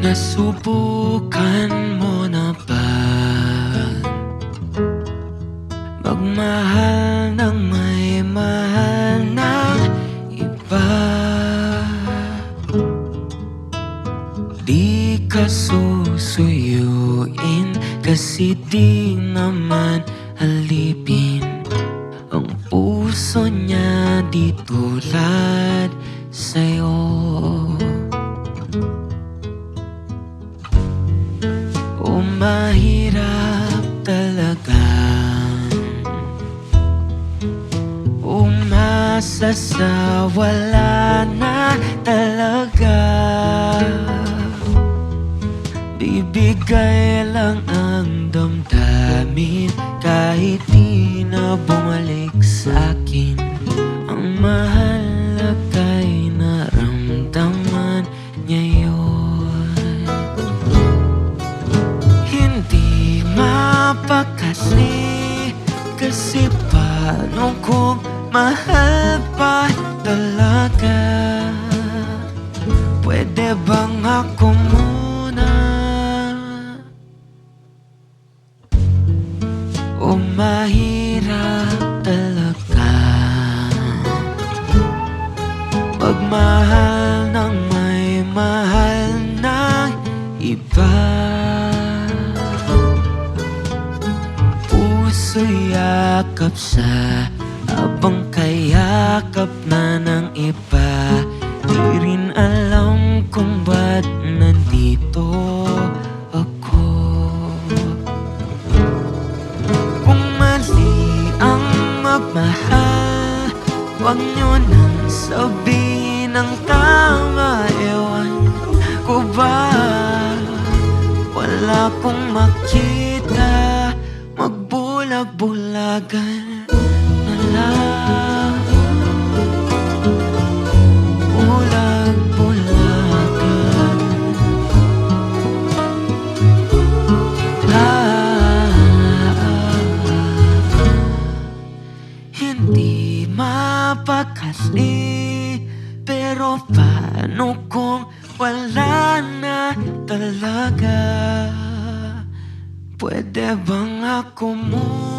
Nasubukan mo na ba magmahal ng may mahal ng iba? Di ka susuyuin kasi di naman alipin ang puso niya di tulad sa'yo. O mahirap talaga umasa sa wala na talaga. Bibigay lang ang damdamin kahit di na bumalik sa'kin. Ang mahalaga'y naramdaman niya yun. Hindi mapakali kasi paano kung mahal pa talaga? Pwede bang ako muna? O mahirap talaga magmahal ng may mahal ng iba. Puso'y yakap sa habang kayakap na ng iba. Di rin alam kung ba't nandito ako. Kung mali ang magmahal, huwag nyo nang sabihin ng tama. Ewan ko ba, wala kong makita, magbulag-bulagan na lang. Bulag-bulagan. Hindi mapakali, pero paano kung wala na talaga? Pwede bang ako muna?